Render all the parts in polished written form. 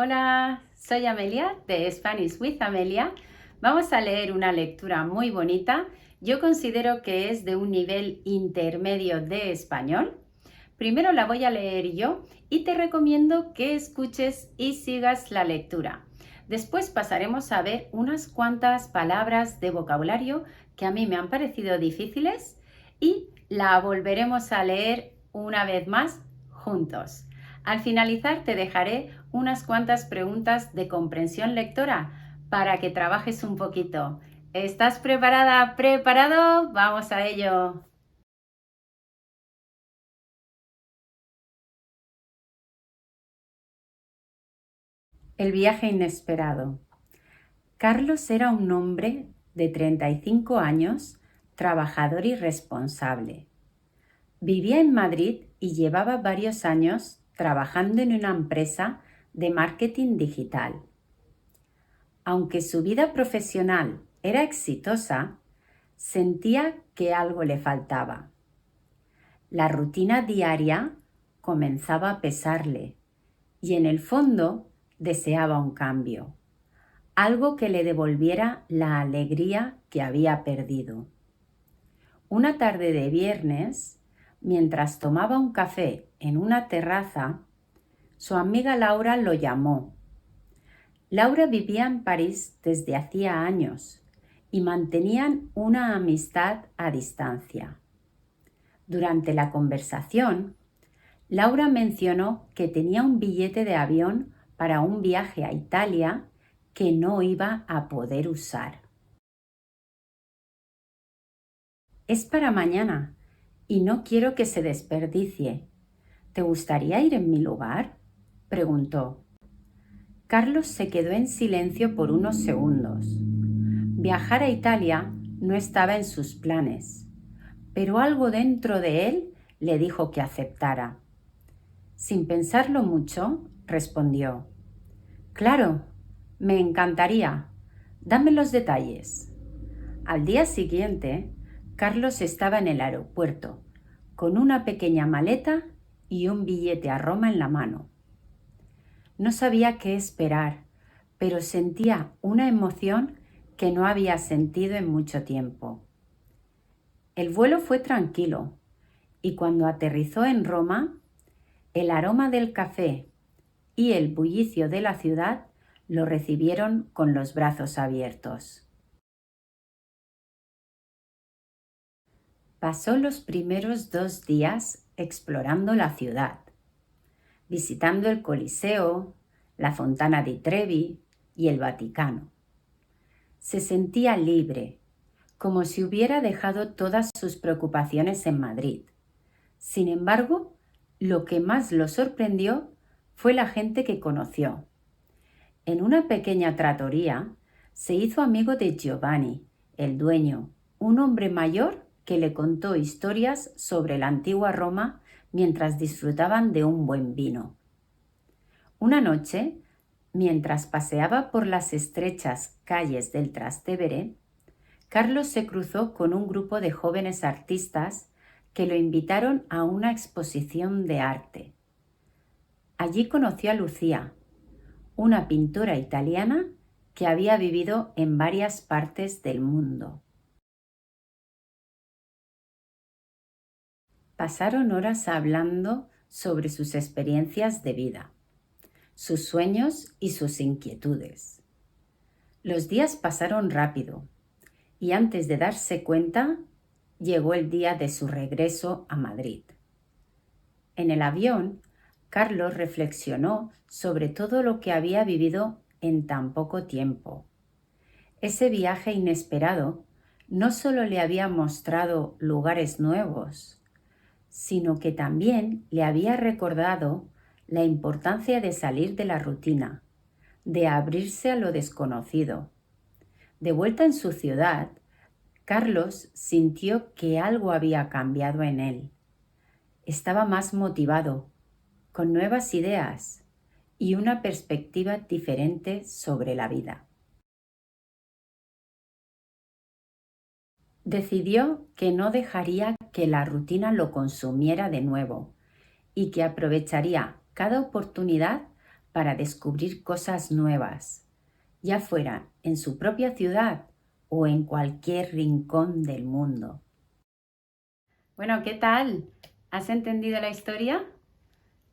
Hola, soy Amelia de Spanish with Amelia. Vamos a leer una lectura muy bonita. Yo considero que es de un nivel intermedio de español. Primero la voy a leer yo y te recomiendo que escuches y sigas la lectura. Después pasaremos a ver unas cuantas palabras de vocabulario que a mí me han parecido difíciles y la volveremos a leer una vez más juntos. Al finalizar te dejaré unas cuantas preguntas de comprensión lectora para que trabajes un poquito. ¿Estás preparada? ¿Preparado? Vamos a ello. El viaje inesperado. Carlos era un hombre de 35 años, trabajador y responsable. Vivía en Madrid y llevaba varios años trabajando en una empresa de marketing digital. Aunque su vida profesional era exitosa, sentía que algo le faltaba. La rutina diaria comenzaba a pesarle y en el fondo deseaba un cambio, algo que le devolviera la alegría que había perdido. Una tarde de viernes, mientras tomaba un café en una terraza, su amiga Laura lo llamó. Laura vivía en París desde hacía años y mantenían una amistad a distancia. Durante la conversación, Laura mencionó que tenía un billete de avión para un viaje a Italia que no iba a poder usar. Es para mañana y no quiero que se desperdicie. ¿Te gustaría ir en mi lugar?, preguntó. Carlos se quedó en silencio por unos segundos. Viajar a Italia no estaba en sus planes, pero algo dentro de él le dijo que aceptara. Sin pensarlo mucho, respondió: «Claro, me encantaría. Dame los detalles». Al día siguiente, Carlos estaba en el aeropuerto, con una pequeña maleta y un billete a Roma en la mano. No sabía qué esperar, pero sentía una emoción que no había sentido en mucho tiempo. El vuelo fue tranquilo y cuando aterrizó en Roma, el aroma del café y el bullicio de la ciudad lo recibieron con los brazos abiertos. Pasó los primeros 2 días explorando la ciudad, visitando el Coliseo, la Fontana di Trevi y el Vaticano. Se sentía libre, como si hubiera dejado todas sus preocupaciones en Madrid. Sin embargo, lo que más lo sorprendió fue la gente que conoció. En una pequeña trattoria se hizo amigo de Giovanni, el dueño, un hombre mayor que le contó historias sobre la antigua Roma mientras disfrutaban de un buen vino. Una noche, mientras paseaba por las estrechas calles del Trastevere, Carlos se cruzó con un grupo de jóvenes artistas que lo invitaron a una exposición de arte. Allí conoció a Lucía, una pintora italiana que había vivido en varias partes del mundo. Pasaron horas hablando sobre sus experiencias de vida, sus sueños y sus inquietudes. Los días pasaron rápido y antes de darse cuenta, llegó el día de su regreso a Madrid. En el avión, Carlos reflexionó sobre todo lo que había vivido en tan poco tiempo. Ese viaje inesperado no solo le había mostrado lugares nuevos, sino que también le había recordado la importancia de salir de la rutina, de abrirse a lo desconocido. De vuelta en su ciudad, Carlos sintió que algo había cambiado en él. Estaba más motivado, con nuevas ideas y una perspectiva diferente sobre la vida. Decidió que no dejaría que la rutina lo consumiera de nuevo y que aprovecharía cada oportunidad para descubrir cosas nuevas, ya fuera en su propia ciudad o en cualquier rincón del mundo. Bueno, ¿qué tal? ¿Has entendido la historia?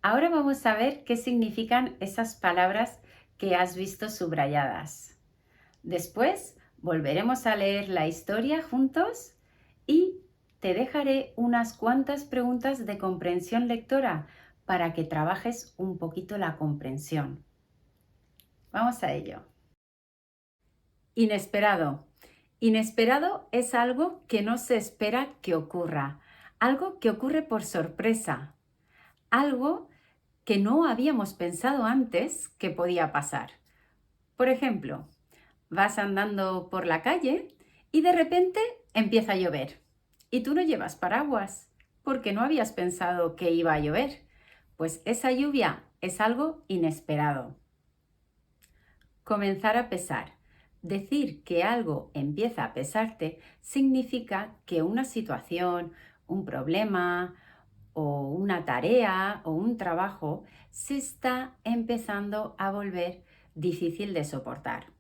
Ahora vamos a ver qué significan esas palabras que has visto subrayadas. Después volveremos a leer la historia juntos y te dejaré unas cuantas preguntas de comprensión lectora para que trabajes un poquito la comprensión. Vamos a ello. Inesperado. Inesperado es algo que no se espera que ocurra, algo que ocurre por sorpresa, algo que no habíamos pensado antes que podía pasar. Por ejemplo, vas andando por la calle y de repente empieza a llover y tú no llevas paraguas porque no habías pensado que iba a llover. Pues esa lluvia es algo inesperado. Comenzar a pesar. Decir que algo empieza a pesarte significa que una situación, un problema o una tarea o un trabajo se está empezando a volver difícil de soportar.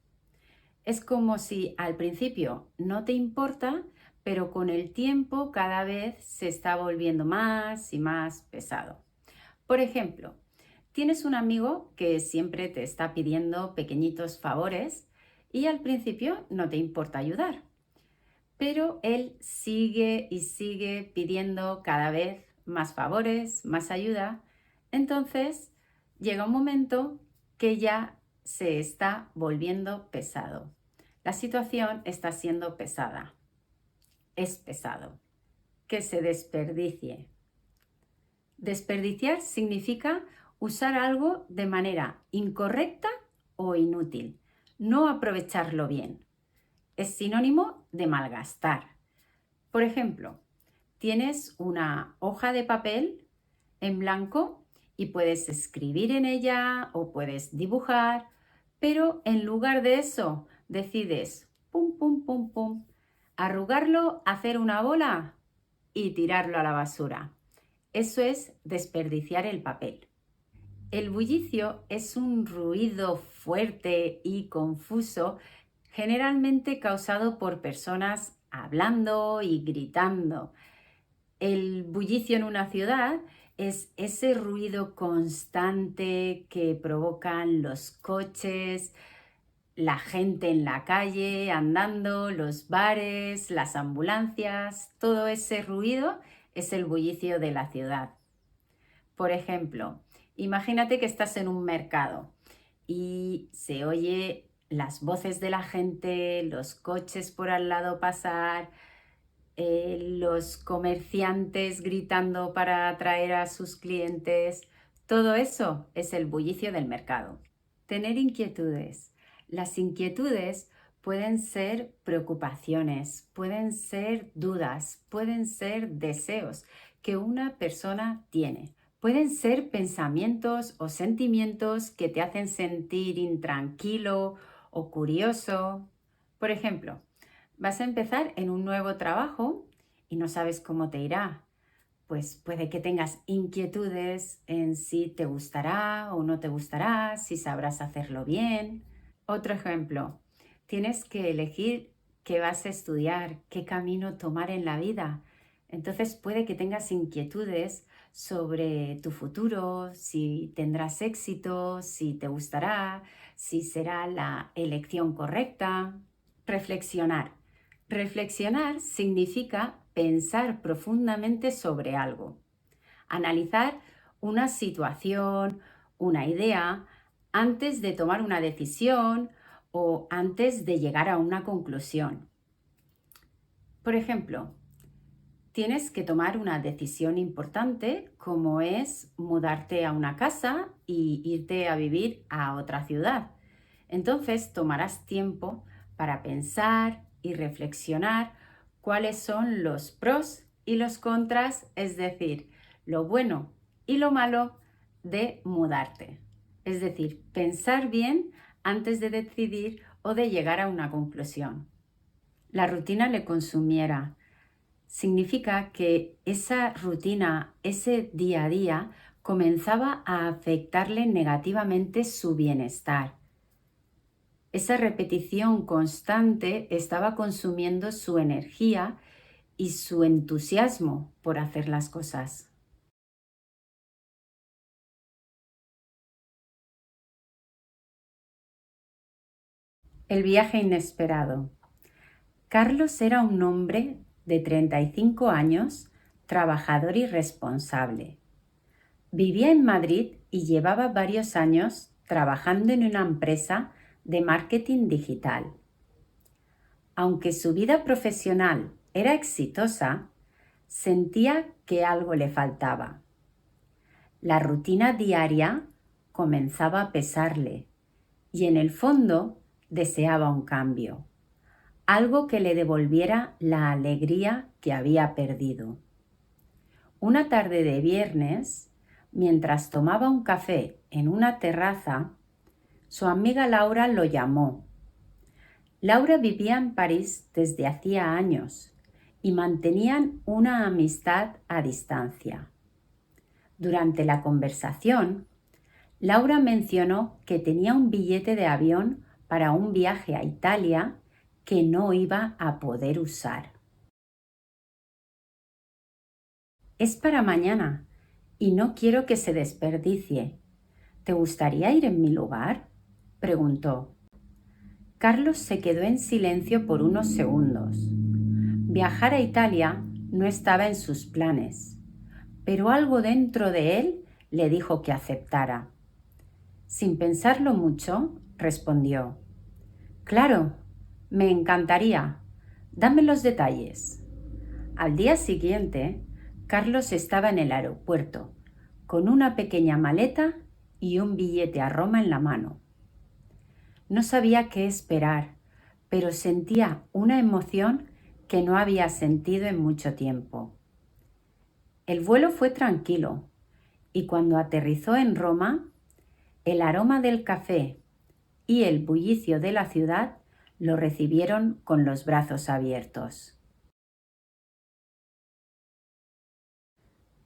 Es como si al principio no te importa, pero con el tiempo cada vez se está volviendo más y más pesado. Por ejemplo, tienes un amigo que siempre te está pidiendo pequeñitos favores y al principio no te importa ayudar, pero él sigue y sigue pidiendo cada vez más favores, más ayuda. Entonces llega un momento que ya se está volviendo pesado. La situación está siendo pesada. Es pesado. Que se desperdicie. Desperdiciar significa usar algo de manera incorrecta o inútil, no aprovecharlo bien. Es sinónimo de malgastar. Por ejemplo, tienes una hoja de papel en blanco y puedes escribir en ella o puedes dibujar, pero en lugar de eso decides pum, pum, pum, pum, arrugarlo, hacer una bola y tirarlo a la basura. Eso es desperdiciar el papel. El bullicio es un ruido fuerte y confuso, generalmente causado por personas hablando y gritando. El bullicio en una ciudad es ese ruido constante que provocan los coches, la gente en la calle andando, los bares, las ambulancias, todo ese ruido es el bullicio de la ciudad. Por ejemplo, imagínate que estás en un mercado y se oye las voces de la gente, los coches por al lado pasar, los comerciantes gritando para atraer a sus clientes. Todo eso es el bullicio del mercado. Tener inquietudes. Las inquietudes pueden ser preocupaciones, pueden ser dudas, pueden ser deseos que una persona tiene. Pueden ser pensamientos o sentimientos que te hacen sentir intranquilo o curioso. Por ejemplo, vas a empezar en un nuevo trabajo y no sabes cómo te irá. Pues puede que tengas inquietudes en si te gustará o no te gustará, si sabrás hacerlo bien. Otro ejemplo, tienes que elegir qué vas a estudiar, qué camino tomar en la vida. Entonces puede que tengas inquietudes sobre tu futuro, si tendrás éxito, si te gustará, si será la elección correcta. Reflexionar. Reflexionar significa pensar profundamente sobre algo, analizar una situación, una idea, antes de tomar una decisión o antes de llegar a una conclusión. Por ejemplo, tienes que tomar una decisión importante como es mudarte a una casa y irte a vivir a otra ciudad. Entonces tomarás tiempo para pensar y reflexionar cuáles son los pros y los contras, es decir, lo bueno y lo malo de mudarte. Es decir, pensar bien antes de decidir o de llegar a una conclusión. La rutina le consumiera. Significa que esa rutina, ese día a día, comenzaba a afectarle negativamente su bienestar. Esa repetición constante estaba consumiendo su energía y su entusiasmo por hacer las cosas. El viaje inesperado. Carlos era un hombre de 35 años, trabajador y responsable. Vivía en Madrid y llevaba varios años trabajando en una empresa de marketing digital. Aunque su vida profesional era exitosa, sentía que algo le faltaba. La rutina diaria comenzaba a pesarle y en el fondo deseaba un cambio, algo que le devolviera la alegría que había perdido. Una tarde de viernes, mientras tomaba un café en una terraza, su amiga Laura lo llamó. Laura vivía en París desde hacía años y mantenían una amistad a distancia. Durante la conversación, Laura mencionó que tenía un billete de avión para un viaje a Italia que no iba a poder usar. Es para mañana y no quiero que se desperdicie. ¿Te gustaría ir en mi lugar?, preguntó. Carlos se quedó en silencio por unos segundos. Viajar a Italia no estaba en sus planes, pero algo dentro de él le dijo que aceptara. Sin pensarlo mucho, respondió: «Claro, me encantaría. Dame los detalles». Al día siguiente, Carlos estaba en el aeropuerto, con una pequeña maleta y un billete a Roma en la mano. No sabía qué esperar, pero sentía una emoción que no había sentido en mucho tiempo. El vuelo fue tranquilo y cuando aterrizó en Roma, el aroma del café y el bullicio de la ciudad lo recibieron con los brazos abiertos.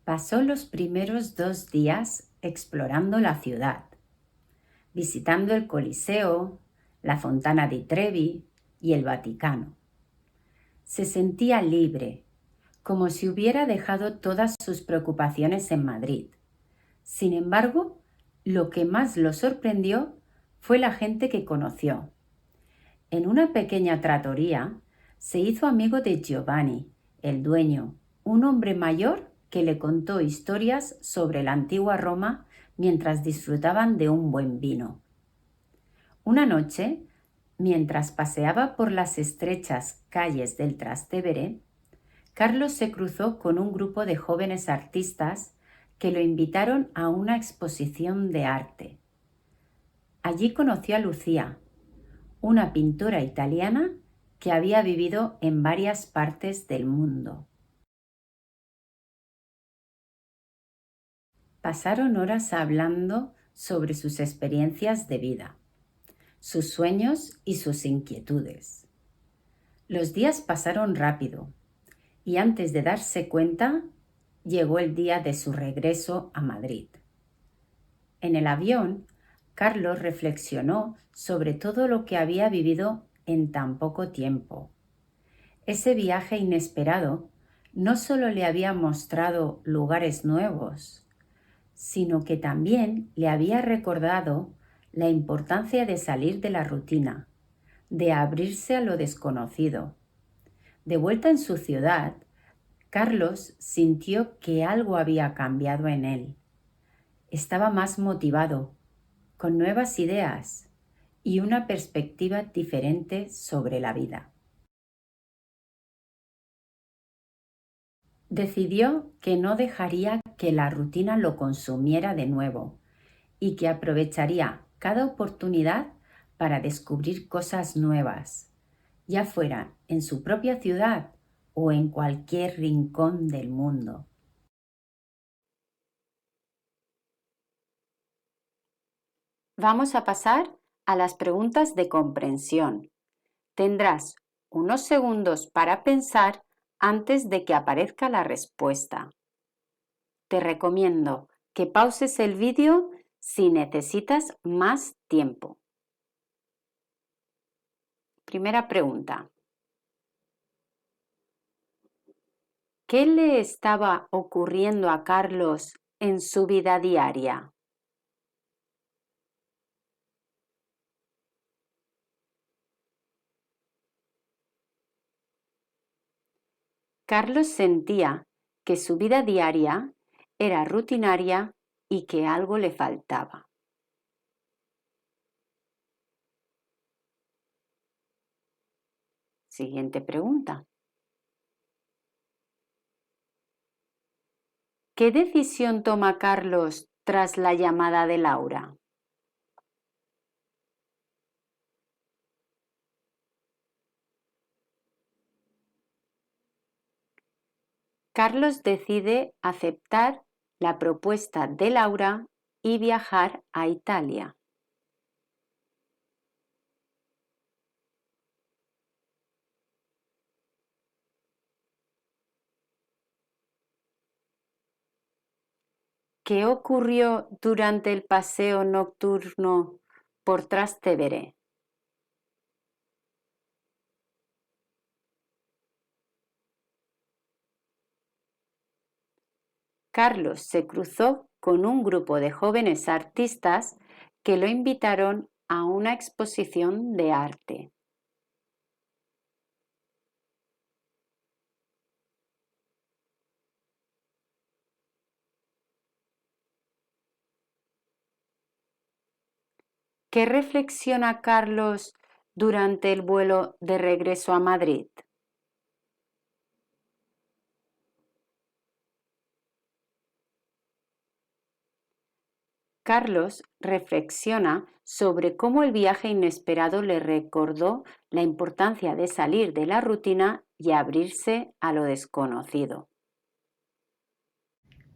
Pasó los primeros 2 días explorando la ciudad, visitando el Coliseo, la Fontana di Trevi y el Vaticano. Se sentía libre, como si hubiera dejado todas sus preocupaciones en Madrid. Sin embargo, lo que más lo sorprendió fue la gente que conoció. En una pequeña trattoria se hizo amigo de Giovanni, el dueño, un hombre mayor que le contó historias sobre la antigua Roma mientras disfrutaban de un buen vino. Una noche, mientras paseaba por las estrechas calles del Trastevere, Carlos se cruzó con un grupo de jóvenes artistas que lo invitaron a una exposición de arte. Allí conoció a Lucía, una pintora italiana que había vivido en varias partes del mundo. Pasaron horas hablando sobre sus experiencias de vida, sus sueños y sus inquietudes. Los días pasaron rápido y antes de darse cuenta, llegó el día de su regreso a Madrid. En el avión, Carlos reflexionó sobre todo lo que había vivido en tan poco tiempo. Ese viaje inesperado no solo le había mostrado lugares nuevos, sino que también le había recordado la importancia de salir de la rutina, de abrirse a lo desconocido. De vuelta en su ciudad, Carlos sintió que algo había cambiado en él. Estaba más motivado, con nuevas ideas y una perspectiva diferente sobre la vida. Decidió que no dejaría que la rutina lo consumiera de nuevo y que aprovecharía cada oportunidad para descubrir cosas nuevas, ya fuera en su propia ciudad o en cualquier rincón del mundo. Vamos a pasar a las preguntas de comprensión. Tendrás unos segundos para pensar antes de que aparezca la respuesta. Te recomiendo que pauses el vídeo si necesitas más tiempo. Primera pregunta. ¿Qué le estaba ocurriendo a Carlos en su vida diaria? Carlos sentía que su vida diaria era rutinaria y que algo le faltaba. Siguiente pregunta. ¿Qué decisión toma Carlos tras la llamada de Laura? Carlos decide aceptar la propuesta de Laura y viajar a Italia. ¿Qué ocurrió durante el paseo nocturno por Trastevere? Carlos se cruzó con un grupo de jóvenes artistas que lo invitaron a una exposición de arte. ¿Qué reflexiona Carlos durante el vuelo de regreso a Madrid? Carlos reflexiona sobre cómo el viaje inesperado le recordó la importancia de salir de la rutina y abrirse a lo desconocido.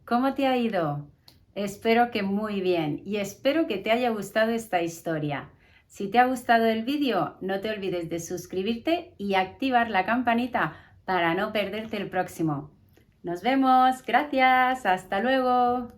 ¿Cómo te ha ido? Espero que muy bien y espero que te haya gustado esta historia. Si te ha gustado el vídeo, no te olvides de suscribirte y activar la campanita para no perderte el próximo. Nos vemos, gracias, hasta luego.